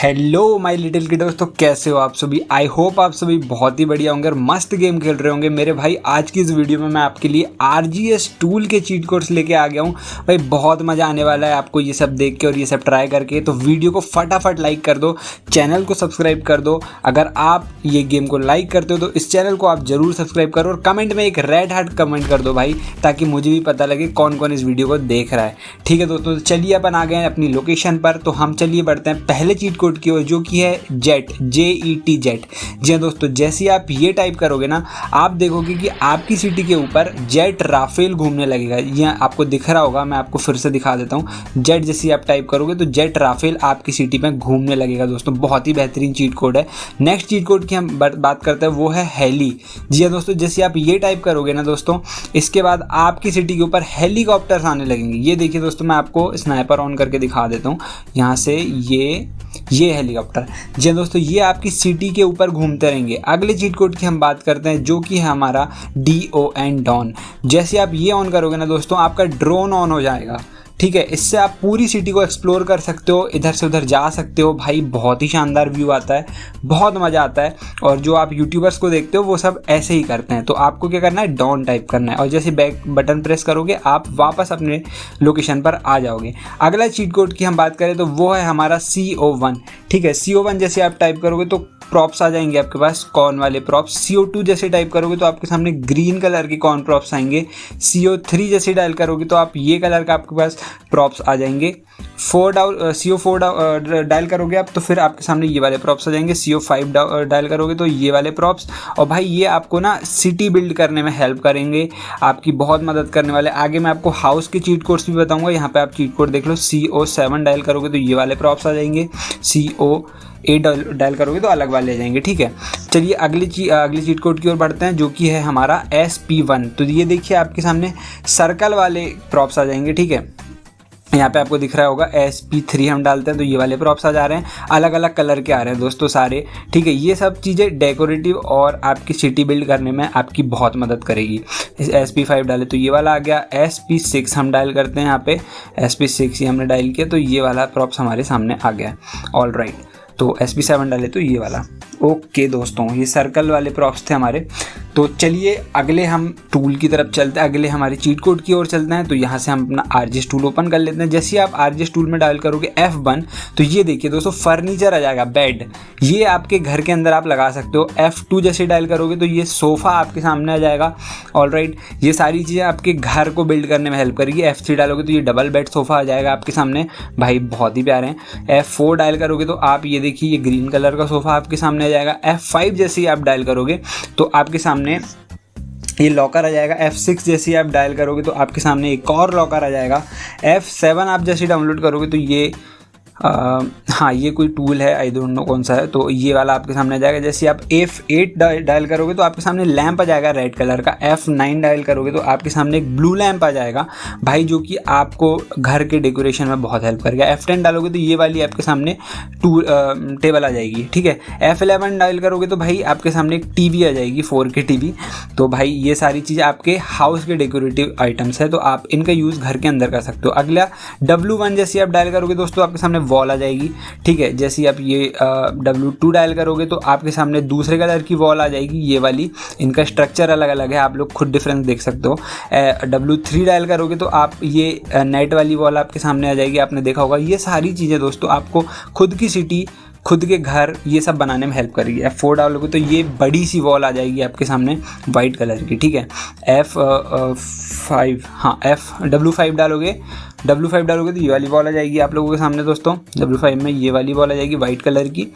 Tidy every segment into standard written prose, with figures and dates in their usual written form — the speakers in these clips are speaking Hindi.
Hello my little kiddos. तो कैसे हो आप सभी? आई होप आप सभी बहुत ही बढ़िया होंगे और मस्त गेम खेल रहे होंगे। मेरे भाई आज की इस वीडियो में मैं आपके लिए RGS टूल के चीट कोड्स लेके आ गया हूँ। भाई बहुत मज़ा आने वाला है आपको ये सब देख के और ये सब ट्राई करके। तो वीडियो को फटाफट लाइक कर दो, चैनल को सब्सक्राइब कर दो। अगर आप ये गेम को लाइक करते हो तो इस चैनल को आप ज़रूर सब्सक्राइब करो और कमेंट में एक रेड हार्ट कमेंट कर दो भाई, ताकि मुझे भी पता लगे कौन कौन इस वीडियो को देख रहा है। ठीक है दोस्तों, तो चलिए अपन आ गए हैं अपनी लोकेशन पर। तो हम चलिए बढ़ते हैं पहले चीट कोड की ओर, जो कि है जेट, JET जेट। जी हाँ दोस्तों, जैसे ही आप ये टाइप करोगे ना, आप देखोगे कि आपकी सिटी के ऊपर जेट राफेल घूमने लगेगा। ये आपको दिख रहा होगा, मैं आपको फिर से दिखा देता हूँ। जेट जैसे आप टाइप करोगे तो जेट राफेल आपकी सिटी में घूमने लगेगा दोस्तों। बहुत ही बेहतरीन चीट कोड है। नेक्स्ट चीट कोड की हम बात करते हैं, वो है हेली। जी हाँ दोस्तों, जैसे आप ये टाइप करोगे ना दोस्तों, इसके बाद आपकी सिटी के ऊपर हेलीकॉप्टर्स आने लगेंगे। ये देखिए दोस्तों, मैं आपको स्नाइपर ऑन करके दिखा देता हूँ। यहाँ से ये हेलीकॉप्टर, जी दोस्तों, ये आपकी सिटी के ऊपर घूमते रहेंगे। अगले चीट कोड की हम बात करते हैं, जो कि है हमारा DON डॉन। जैसे आप ये ऑन करोगे ना दोस्तों, आपका ड्रोन ऑन हो जाएगा। ठीक है, इससे आप पूरी सिटी को एक्सप्लोर कर सकते हो, इधर से उधर जा सकते हो। भाई बहुत ही शानदार व्यू आता है, बहुत मज़ा आता है। और जो आप यूट्यूबर्स को देखते हो वो सब ऐसे ही करते हैं। तो आपको क्या करना है, डॉन टाइप करना है और जैसे बैक बटन प्रेस करोगे आप वापस अपने लोकेशन पर आ जाओगे। अगला चीट कोड की हम बात करें तो वो है हमारा CO1। ठीक है, CO1 जैसे आप टाइप करोगे तो प्रॉप्स आ जाएंगे आपके पास, कॉर्न वाले प्रॉप्स। CO2 जैसे टाइप करोगे तो आपके सामने ग्रीन कलर के कॉर्न प्रॉप्स आएंगे। CO3 जैसे डायल करोगे तो आप ये कलर का आपके पास प्रॉप्स आ जाएंगे। CO4 डायल करोगे आप तो फिर आपके सामने ये वाले प्रॉप्स आ जाएंगे। CO5 डायल करोगे तो ये वाले प्रॉप्स। और भाई ये आपको ना सिटी बिल्ड करने में हेल्प करेंगे, आपकी बहुत मदद करने वाले। आगे मैं आपको हाउस के चीट कोड्स भी बताऊंगा। यहाँ पे आप चीट कोड देख लो, CO7 डायल करोगे तो ये वाले प्रॉप्स आ जाएंगे। CO8 डायल करोगे तो अलग वाले आ जाएंगे। ठीक है, चलिए अगली चीट कोड की ओर बढ़ते हैं, जो कि है हमारा SP1। तो ये देखिए आपके सामने सर्कल वाले प्रॉप्स आ जाएंगे। ठीक है, यहाँ पे आपको दिख रहा होगा SP3 हम डालते हैं तो ये वाले प्रॉप्स आ जा रहे हैं, अलग अलग कलर के आ रहे हैं दोस्तों सारे। ठीक है, ये सब चीज़ें डेकोरेटिव और आपकी सिटी बिल्ड करने में आपकी बहुत मदद करेगी। SP5 डाले तो ये वाला आ गया। SP6 हम डायल करते हैं, यहाँ पे SP6 ही हमने डायल किया तो ये वाला प्रॉप्स हमारे सामने आ गया। ऑल राइट, तो SP7 डाले तो ये वाला। ओके दोस्तों, ये सर्कल वाले प्रॉप्स थे हमारे। तो चलिए अगले हम टूल की तरफ चलते हैं, अगले हमारे चीट कोड की ओर चलते हैं। तो यहाँ से हम अपना RGS टूल ओपन कर लेते हैं। जैसे आप RGS टूल में डायल करोगे F1 तो ये देखिए दोस्तों, फर्नीचर आ जाएगा, बेड। ये आपके घर के अंदर आप लगा सकते हो। F2 जैसे डायल करोगे तो ये सोफ़ा आपके सामने आ जाएगा। ऑल राइट, ये सारी चीज़ें आपके घर को बिल्ड करने में हेल्प करेगी। F3 डालोगे तो ये डबल बेड सोफ़ा आ जाएगा आपके सामने। भाई बहुत ही प्यारे हैं। F4 डायल करोगे तो आप ये देखिए, ये ग्रीन कलर का सोफ़ा आपके सामने आ जाएगा। F5 जैसे ही आप डायल करोगे तो आपके सामने ये लॉकर आ जाएगा। F6 जैसे आप डायल करोगे तो आपके सामने एक और लॉकर आ जाएगा। F7 आप जैसे डाउनलोड करोगे तो ये हाँ, ये कोई टूल है, आई डोंट नो कौन सा है, तो ये वाला आपके सामने आ जाएगा। जैसे आप F8 डायल करोगे तो आपके सामने लैंप आ जाएगा रेड कलर का। F9 डायल करोगे तो आपके सामने एक ब्लू लैंप आ जाएगा भाई, जो कि आपको घर के डेकोरेशन में बहुत हेल्प करेगा। F10 डालोगे तो ये वाली आपके सामने टेबल आ जाएगी। ठीक है, F11 डायल करोगे तो भाई आपके सामने एक TV आ जाएगी, 4K TV। तो भाई ये सारी चीज़ें आपके हाउस के डेकोरेटिव आइटम्स है, तो आप इनका यूज़ घर के अंदर कर सकते हो। अगला W1 जैसे आप डायल करोगे दोस्तों, आपके सामने वॉल आ जाएगी। ठीक है, जैसे आप ये W2 डायल करोगे तो आपके सामने दूसरे कलर की वॉल आ जाएगी, ये वाली। इनका स्ट्रक्चर अलग अलग है, आप लोग खुद डिफरेंस देख सकते हो। W3 डायल करोगे तो आप ये नेट वाली वॉल आपके सामने आ जाएगी, आपने देखा होगा। ये सारी चीज़ें दोस्तों आपको खुद की सिटी, खुद के घर, ये सब बनाने में हेल्प करेगी। F4 डालोगे तो ये बड़ी सी वॉल आ जाएगी आपके सामने वाइट कलर की। ठीक है, W5 डालोगे तो ये वाली वॉल आ जाएगी आप लोगों के सामने दोस्तों। W5 में ये वाली वॉल आ जाएगी वाइट कलर की।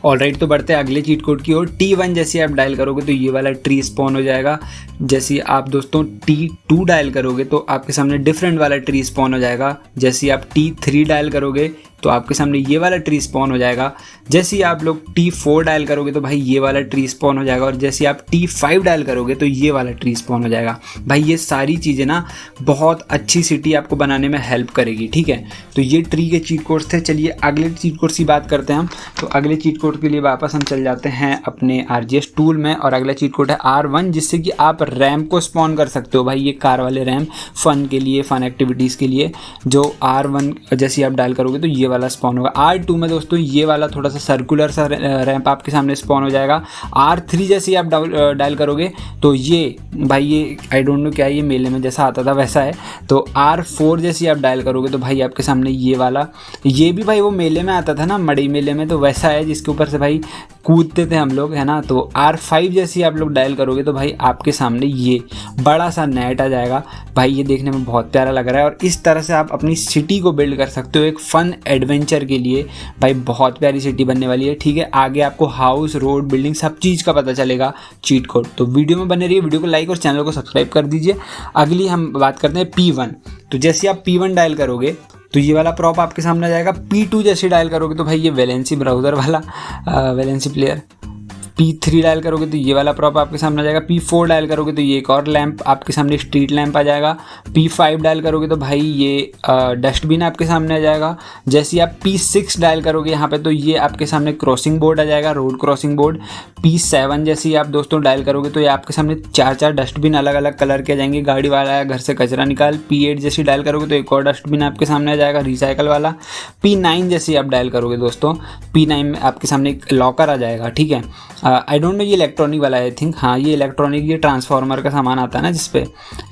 ऑल राइट, तो बढ़ते हैं अगले चीट कोड की ओर। T1 जैसे आप डायल करोगे तो ये वाला ट्री स्पॉन हो जाएगा। जैसे आप दोस्तों T2 डायल करोगे तो आपके सामने डिफरेंट वाला ट्री स्पॉन हो जाएगा। जैसे आप T3 डायल करोगे तो आपके सामने ये वाला ट्री स्पॉन हो जाएगा। जैसे ही आप लोग T4 डायल करोगे तो भाई ये वाला ट्री स्पॉन हो जाएगा। और जैसे आप T5 डायल करोगे तो ये वाला ट्री स्पॉन हो जाएगा। भाई ये सारी चीज़ें ना बहुत अच्छी सिटी आपको बनाने में हेल्प करेगी। ठीक है, तो ये ट्री के चीट कोड्स थे। चलिए अगले चीट कोड्स की बात करते हैं हम। तो अगले चीट कोड के लिए वापस हम चल जाते हैं अपने RGS टूल में, और अगला चीट कोड है R1, जिससे कि आप रैम्प को स्पॉन कर सकते हो भाई, ये कार वाले रैम्प फन के लिए, फन एक्टिविटीज़ के लिए। जो R1 जैसे आप डायल करोगे तो ये वाला स्पॉन होगा। R2 में दोस्तों ये वाला थोड़ा सा सर्कुलर सा रैम्प आपके सामने स्पॉन हो जाएगा। R3 जैसे आप डायल करोगे तो ये भाई, ये आई डोंट नो क्या ये मेले में जैसा आता था वैसा है। तो R4 जैसे आप डायल करोगे तो भाई आपके सामने ये वाला, ये भी भाई वो मेले में आता था ना, मड़ई मेले में, तो वैसा है जिसके ऊपर से भाई कूदते थे हम लोग, है ना। तो R5 जैसे आप लोग डायल करोगे तो भाई आपके सामने ये बड़ा सा नेट आ जाएगा। भाई ये देखने में बहुत प्यारा लग रहा है और इस तरह से आप अपनी सिटी को बिल्ड कर सकते हो एक फ़न एडवेंचर के लिए। भाई बहुत प्यारी सिटी बनने वाली है, ठीक है। आगे आपको हाउस, रोड, बिल्डिंग सब चीज़ का पता चलेगा चीट कोड। तो वीडियो में बने रहिए, वीडियो को लाइक और चैनल को सब्सक्राइब कर दीजिए। अगली हम बात करते हैं P1। तो जैसे आप P1 डायल करोगे तो ये वाला प्रॉप आपके सामने आ जाएगा। P2 जैसे डायल करोगे तो भाई ये वैलेंसी ब्राउज़र वाला वैलेंसी प्लेयर। P3 डायल करोगे तो ये वाला प्रॉप आपके सामने आ जाएगा। P4 डायल करोगे तो ये एक और लैंप आपके सामने, स्ट्रीट लैंप आ जाएगा। P5 डायल करोगे तो भाई ये डस्टबिन आपके सामने आ जाएगा। जैसे आप P6 डायल करोगे यहाँ पे तो ये आपके सामने क्रॉसिंग बोर्ड आ जाएगा, रोड क्रॉसिंग बोर्ड। P7 जैसे ही आप दोस्तों डायल करोगे तो ये आपके सामने 4 डस्टबिन अलग अलग कलर के आ जाएंगे, गाड़ी वाला है घर से कचरा निकाल। P8 जैसे डायल करोगे तो एक और डस्टबिन आपके सामने आ जाएगा, रिसाइकल वाला। P9 जैसे आप डायल करोगे दोस्तों, P9 में आपके सामने एक लॉकर आ जाएगा, ठीक है। आई डोंट नो ये इलेक्ट्रॉनिक वाला है, आई थिंक, हाँ ये इलेक्ट्रॉनिक, ये ट्रांसफार्मर का सामान आता है ना जिसपे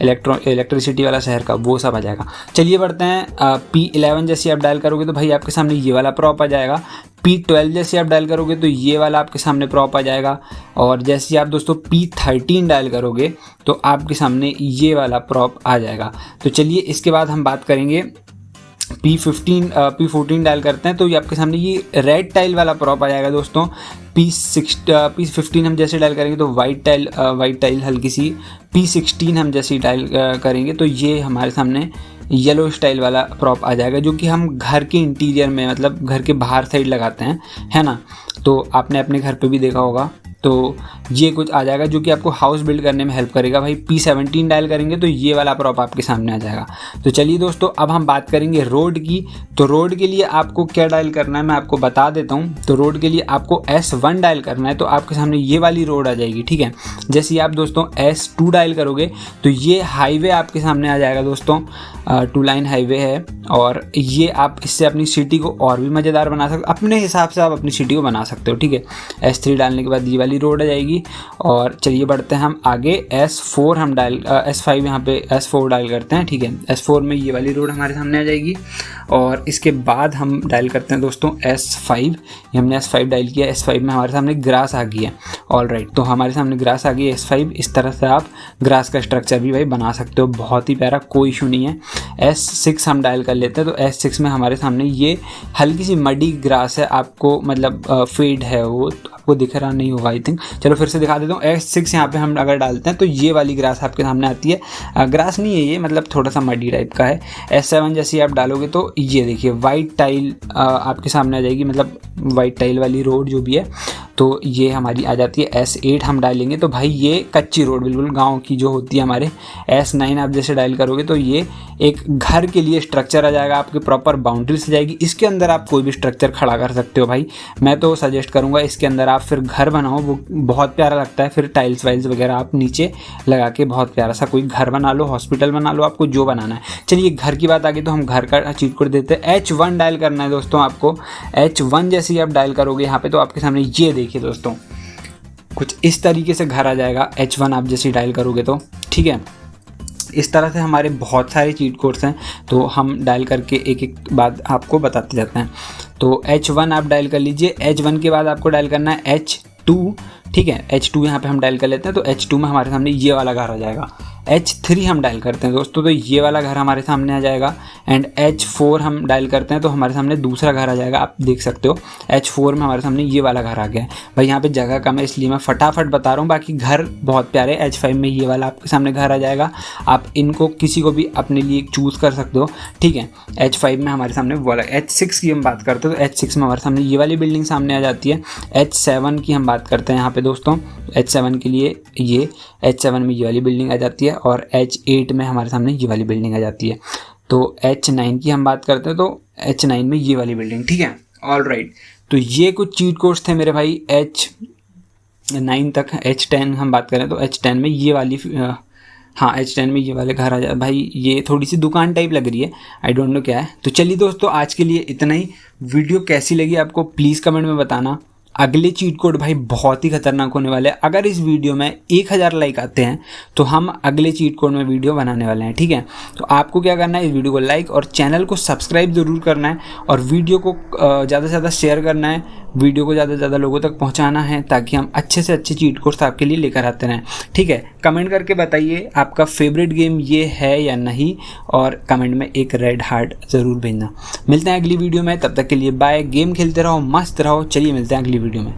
इलेक्ट्रिसिटी वाला शहर का, वो सब आ जाएगा। चलिए बढ़ते हैं P11 जैसे आप डायल करोगे तो भाई आपके सामने ये वाला प्रॉप आ जाएगा। P12 जैसे आप डायल करोगे तो ये वाला आपके सामने प्रॉप आ जाएगा। और जैसे आप दोस्तों P13 डायल करोगे तो आपके सामने ये वाला प्रॉप आ जाएगा। तो चलिए इसके बाद हम बात करेंगे P14 डायल करते हैं तो ये आपके सामने ये रेड टाइल वाला प्रॉप आ जाएगा दोस्तों। P15 हम जैसे डायल करेंगे तो वाइट टाइल हल्की सी। P16 हम जैसे डायल करेंगे तो ये हमारे सामने येलो स्टाइल वाला प्रॉप आ जाएगा, जो कि हम घर के इंटीरियर में, मतलब घर के बाहर साइड लगाते हैं, है ना। तो आपने अपने घर पे भी देखा होगा। तो ये कुछ आ जाएगा जो कि आपको हाउस बिल्ड करने में हेल्प करेगा। भाई P17 डायल करेंगे तो ये वाला प्रॉप आपके सामने आ जाएगा। तो चलिए दोस्तों अब हम बात करेंगे रोड की। तो रोड के लिए आपको क्या डायल करना है मैं आपको बता देता हूँ। तो रोड के लिए आपको S1 डायल करना है तो आपके सामने ये वाली रोड आ जाएगी, ठीक है। जैसे ही आप दोस्तों S2 डायल करोगे तो ये हाईवे आपके सामने आ जाएगा दोस्तों, 2 लाइन हाईवे है। और ये आप इससे अपनी सिटी को और भी मज़ेदार बना सकते हो, अपने हिसाब से आप अपनी सिटी को बना सकते हो, ठीक है। S3 डालने के बाद ये वाली रोड आ जाएगी। और चलिए बढ़ते हैं हम आगे। S4 हम डायल S5 यहाँ पे S4 डायल करते हैं, ठीक है। S4 में ये वाली रोड हमारे सामने आ जाएगी। और इसके बाद हम डायल करते हैं दोस्तों S5। ये हमने S5 डायल किया, S5 में हमारे सामने ग्रास आ गई है। ऑल राइट, तो हमारे सामने ग्रास आ गई है S5। इस तरह से आप ग्रास का स्ट्रक्चर भी भाई बना सकते हो, बहुत ही प्यारा, कोई इशू नहीं है। S6 हम डायल कर लेते हैं तो S6 में हमारे सामने ये हल्की सी मडी ग्रास है, आपको मतलब फेड है वो, तो आपको दिख रहा नहीं होगा आई थिंक। चलो फिर से दिखा देता हूँ। S6 यहाँ पे हम अगर डालते हैं तो ये वाली ग्रास आपके सामने आती है। ग्रास नहीं है ये, मतलब थोड़ा सा मडी टाइप का है। S7 जैसे आप डालोगे तो ये देखिए वाइट टाइल आपके सामने आ जाएगी, मतलब वाइट टाइल वाली रोड जो भी है तो ये हमारी आ जाती है। S8 हम डालेंगे तो भाई ये कच्ची रोड बिल्कुल गांव की जो होती है हमारे। S9 आप जैसे डायल करोगे तो ये एक घर के लिए स्ट्रक्चर आ जाएगा, आपकी प्रॉपर बाउंड्री से जाएगी। इसके अंदर आप कोई भी स्ट्रक्चर खड़ा कर सकते हो भाई। मैं तो सजेस्ट करूँगा इसके अंदर आप फिर घर बनाओ, वो बहुत प्यारा लगता है। फिर टाइल्स वाइल्स वगैरह आप नीचे लगा के बहुत प्यारा सा कोई घर बना लो, हॉस्पिटल बना लो, आपको जो बनाना है। चलिए घर की बात आ गई तो हम घर का चीट कोड देते हैं। H1 डायल करना है दोस्तों आपको। H1 जैसे ही आप डायल करोगे यहाँ पे तो आपके सामने ये देखिए दोस्तों कुछ इस तरीके से घर आ जाएगा। H1 आप जैसे डायल करोगे तो, ठीक है। इस तरह से हमारे बहुत सारे चीट कोड्स हैं, तो हम डायल करके एक एक बात आपको बताते जाते हैं। तो H1 आप डायल कर लीजिए। H1 के बाद आपको डायल करना है H2, ठीक है। H2 यहाँ पे हम डायल कर लेते हैं तो H2 में हमारे सामने ये वाला घर आ जाएगा। H3 हम डायल करते हैं दोस्तों तो ये वाला घर हमारे सामने आ जाएगा। एंड H4 हम डायल करते हैं तो हमारे सामने दूसरा घर आ जाएगा, आप देख सकते हो। H4 में हमारे सामने ये वाला घर आ गया है। भाई यहाँ पे जगह कम है इसलिए मैं फटाफट बता रहा हूँ, बाकी घर बहुत प्यारे। H5 में ये वाला आपके सामने घर आ जाएगा। आप इनको किसी को भी अपने लिए चूज़ कर सकते हो, ठीक है। H5 में हमारे सामने वो वाला। H6 की हम बात करते हैं तो H6 में हमारे सामने ये वाली बिल्डिंग सामने आ जाती है। H7 की हम बात करते हैं यहाँ पे दोस्तों। H7 के लिए ये H7 में ये वाली बिल्डिंग आ जाती है। और H8 में हमारे सामने ये वाली बिल्डिंग आ जाती है। तो H9 की हम बात करते हैं तो H9 में ये वाली बिल्डिंग, ठीक है। ऑल राइट, तो ये कुछ चीट कोड्स थे मेरे भाई 9 तक H10 हम बात करें तो H10 में ये वाली हाँ H10 में ये वाले घर आ जाए भाई। ये थोड़ी सी दुकान टाइप लग रही है, आई डोंट नो क्या है। तो चलिए दोस्तों आज के लिए इतना ही। वीडियो कैसी लगी आपको प्लीज़ कमेंट में बताना। अगले चीट कोड भाई बहुत ही खतरनाक होने वाले हैं। अगर इस वीडियो में 1000 लाइक आते हैं तो हम अगले चीट कोड में वीडियो बनाने वाले हैं, ठीक है। तो आपको क्या करना है, इस वीडियो को लाइक और चैनल को सब्सक्राइब ज़रूर करना है और वीडियो को ज़्यादा से ज़्यादा शेयर करना है, वीडियो को ज़्यादा से ज़्यादा लोगों तक पहुँचाना है ताकि हम अच्छे से अच्छे चीट कोड्स आपके लिए लेकर आते रहें, ठीक है। कमेंट करके बताइए आपका फेवरेट गेम ये है या नहीं, और कमेंट में एक रेड हार्ट ज़रूर भेजना। मिलते हैं अगली वीडियो में, तब तक के लिए बाय। गेम खेलते रहो, मस्त रहो। चलिए मिलते हैं अगली वीडियो में।